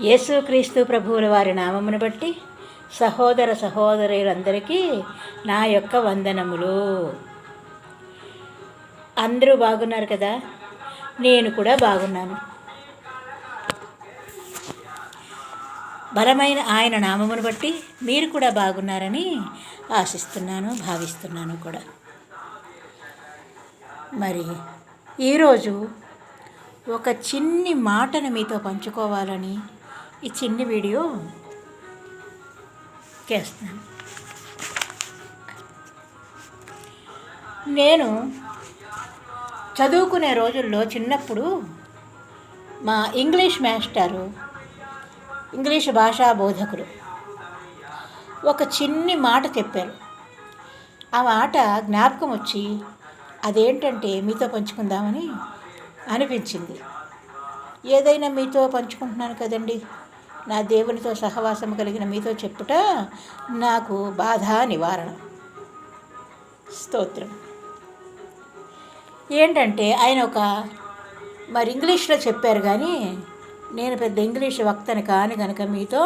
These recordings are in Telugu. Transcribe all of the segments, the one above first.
యేసుక్రీస్తు ప్రభువుల వారి నామమును బట్టి సహోదర సహోదరులందరికీ నా యొక్క వందనములు. అందరూ బాగున్నారు కదా? నేను కూడా బాగున్నాను. బలమైన ఆయన నామమును బట్టి మీరు కూడా బాగున్నారని ఆశిస్తున్నాను, భావిస్తున్నాను కూడా. మరి ఈరోజు ఒక చిన్ని మాటను మీతో పంచుకోవాలని ఈ చిన్ని వీడియో చేస్తున్నాను. నేను చదువుకునే రోజుల్లో చిన్నప్పుడు మా ఇంగ్లీష్ మాస్టారు, ఇంగ్లీష్ భాషా బోధకులు ఒక చిన్ని మాట చెప్పారు. ఆ మాట జ్ఞాపకం వచ్చి అదేంటంటే మీతో పంచుకుందామని అనిపించింది. ఏదైనా మీతో పంచుకుంటున్నాను కదండి, నా దేవునితో సహవాసం కలిగిన మీతో చెప్పుట నాకు బాధ నివారణ. స్తోత్రం. ఏంటంటే ఆయన మరి ఇంగ్లీష్లో చెప్పారు, కానీ నేను పెద్ద ఇంగ్లీష్ వక్తని కాని కనుక మీతో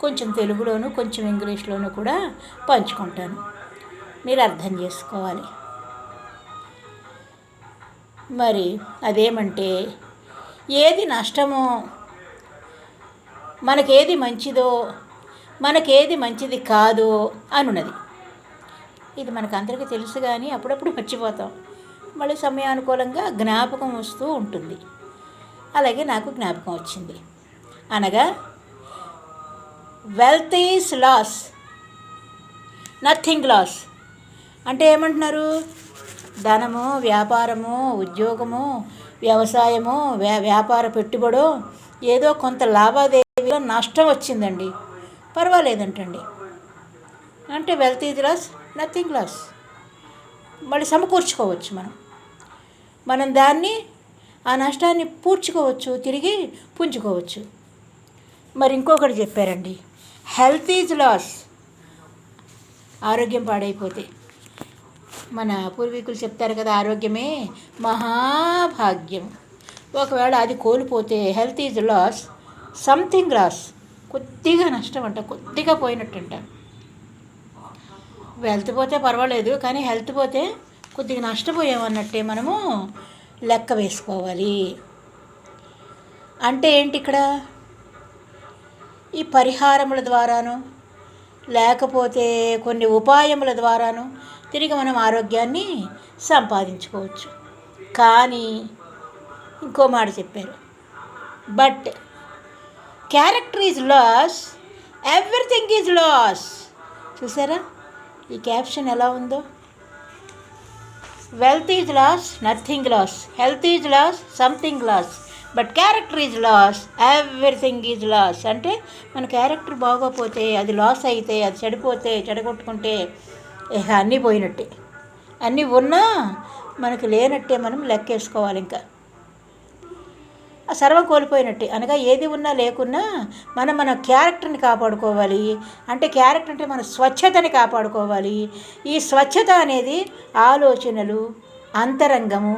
కొంచెం తెలుగులోను కొంచెం ఇంగ్లీష్లోను కూడా పంచుకుంటాను, మీరు అర్థం చేసుకోవాలి. మరి అదేమంటే, ఏది నష్టమో, మనకేది మంచిదో, మనకేది మంచిది కాదో అనున్నది. ఇది మనకు అందరికీ తెలుసు, కానీ అప్పుడప్పుడు మర్చిపోతాం. మళ్ళీ సమయానుకూలంగా జ్ఞాపకం వస్తూ ఉంటుంది. అలాగే నాకు జ్ఞాపకం వచ్చింది. అనగా wealth is loss, nothing loss. అంటే ఏమంటున్నారు? ధనము, వ్యాపారము, ఉద్యోగము, వ్యవసాయము, వ్యాపార పెట్టుబడో ఏదో కొంత లావాదేవీలో నష్టం వచ్చిందండి, పర్వాలేదంటండి. అంటే wealth is loss, nothing loss. మళ్ళీ సమకూర్చుకోవచ్చు మనం దాన్ని, ఆ నష్టాన్ని పూడ్చుకోవచ్చు, తిరిగి పుంజుకోవచ్చు. మరి ఇంకొకటి చెప్పారండి, హెల్త్ ఈజ్ లాస్. ఆరోగ్యం పాడైపోతే, మన పూర్వీకులు చెప్తారు కదా, ఆరోగ్యమే మహాభాగ్యం. ఒకవేళ అది కోల్పోతే health is loss, something loss. కొద్దిగా నష్టం అంట, కొద్దిగా పోయినట్టంట. వెల్త్ పోతే పర్వాలేదు, కానీ హెల్త్ పోతే కొద్దిగా నష్టపోయామన్నట్టే మనము లెక్క వేసుకోవాలి. అంటే ఏంటి ఇక్కడ? ఈ పరిహారముల ద్వారాను, లేకపోతే కొన్ని ఉపాయముల ద్వారాను తిరిగి మనం ఆరోగ్యాన్ని సంపాదించుకోవచ్చు. కానీ ఇంకో మాట చెప్పారు, but character is loss, everything is loss. చూసారా ఈ క్యాప్షన్ ఎలా ఉందో? Wealth is loss, nothing loss. Health is loss, something loss. But character is loss, everything is loss. అంటే మన క్యారెక్టర్ బాగోపోతే, అది లాస్ అయితే, అది చెడిపోతే, చెడగొట్టుకుంటే ఇక అన్నీ పోయినట్టే. అన్నీ ఉన్నా మనకు లేనట్టే మనం లెక్కేసుకోవాలి. ఇంకా సర్వం కోల్పోయినట్టే. అనగా ఏది ఉన్నా లేకున్నా మన క్యారెక్టర్ని కాపాడుకోవాలి. అంటే క్యారెక్టర్ అంటే మన స్వచ్ఛతని కాపాడుకోవాలి. ఈ స్వచ్ఛత అనేది ఆలోచనలు, అంతరంగము,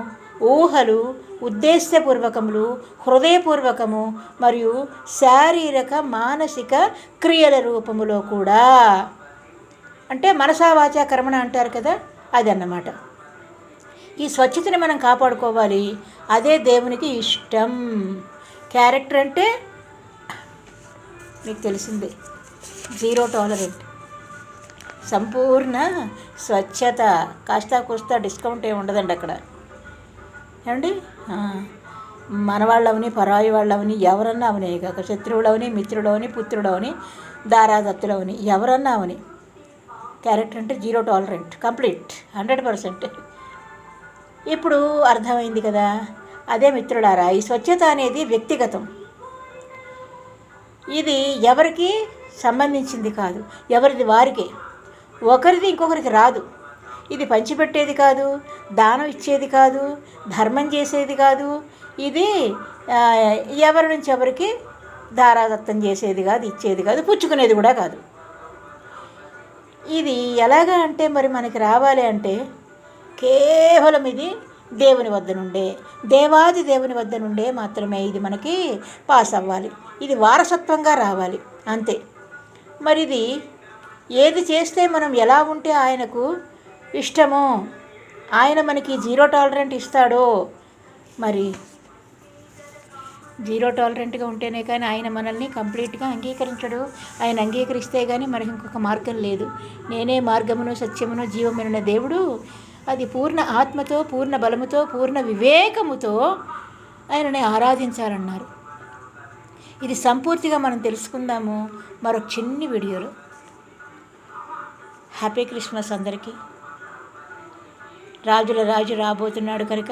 ఊహలు, ఉద్దేశపూర్వకములు, హృదయపూర్వకము మరియు శారీరక మానసిక క్రియల రూపములో కూడా, అంటే మనసా వాచా కర్మణ అంటారు కదా, అదన్నమాట. ఈ స్వచ్ఛతని మనం కాపాడుకోవాలి. అదే దేవునికి ఇష్టం. క్యారెక్టర్ అంటే మీకు తెలిసిందే, జీరో టాలరెంట్, సంపూర్ణ స్వచ్ఛత. కాస్త కూస్తా డిస్కౌంట్ ఏమి ఉండదండి అక్కడ. ఏమండి, మన వాళ్ళవని, పరాయి వాళ్ళవని, ఎవరన్నా అవని, కాక శత్రువులవని, మిత్రుడవని, పుత్రుడవని, దారాదత్తులవని, ఎవరన్నా అవని, క్యారెక్టర్ అంటే జీరో టాలరెంట్, కంప్లీట్ 100%. ఇప్పుడు అర్థమైంది కదా? అదే మిత్రులారా, ఈ స్వచ్ఛత అనేది వ్యక్తిగతం. ఇది ఎవరికి సంబంధించింది కాదు, ఎవరిది వారికే. ఒకరిది ఇంకొకరికి రాదు. ఇది పంచిపెట్టేది కాదు, దానం ఇచ్చేది కాదు, ధర్మం చేసేది కాదు. ఇది ఎవరి నుంచి ఎవరికి దారాదత్తం చేసేది కాదు, ఇచ్చేది కాదు, పుచ్చుకునేది కూడా కాదు. ఇది ఎలాగా అంటే, మరి మనకి రావాలి అంటే కేవలం ఇది దేవుని వద్ద నుండే, దేవాది దేవుని వద్ద నుండే మాత్రమే ఇది మనకి పాస్ అవ్వాలి. ఇది వారసత్వంగా రావాలి అంతే. మరి ఇది ఏది చేస్తే మనం ఎలా ఉంటే ఆయనకు ఇష్టమో, ఆయన మనకి జీరో టాలరెంట్ ఇస్తాడో, మరి జీరో టాలరెంట్గా ఉంటేనే కానీ ఆయన మనల్ని కంప్లీట్గా అంగీకరించడు. ఆయన అంగీకరిస్తే కానీ మనకి ఇంకొక మార్గం లేదు. నేనే మార్గమును సత్యమును జీవమునైన దేవుడు, అది పూర్ణ ఆత్మతో, పూర్ణ బలముతో, పూర్ణ వివేకముతో ఆయనని ఆరాధించాలన్నారు. ఇది సంపూర్తిగా మనం తెలుసుకుందాము మరొక చిన్ని వీడియోలో. హ్యాపీ క్రిస్మస్ అందరికీ. రాజుల రాజు రాబోతున్నాడు కనుక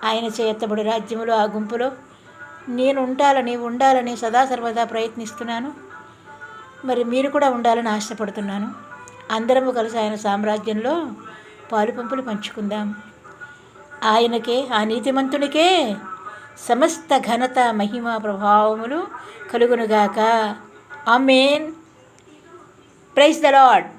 ఆయన చేతబడి రాజ్యములో ఆ గుంపులో నేను ఉండాలని సదా సర్వదా ప్రయత్నిస్తున్నాను. మరి మీరు కూడా ఉండాలని ఆశపడుతున్నాను. అందరము కలిసి ఆయన సామ్రాజ్యంలో పాలుపంపులు పంచుకుందాం. ఆయనకే, ఆ నీతిమంతునికే సమస్త ఘనత, మహిమ, ప్రభావములు కలుగునుగాక. ఆమేన్. Praise the lord.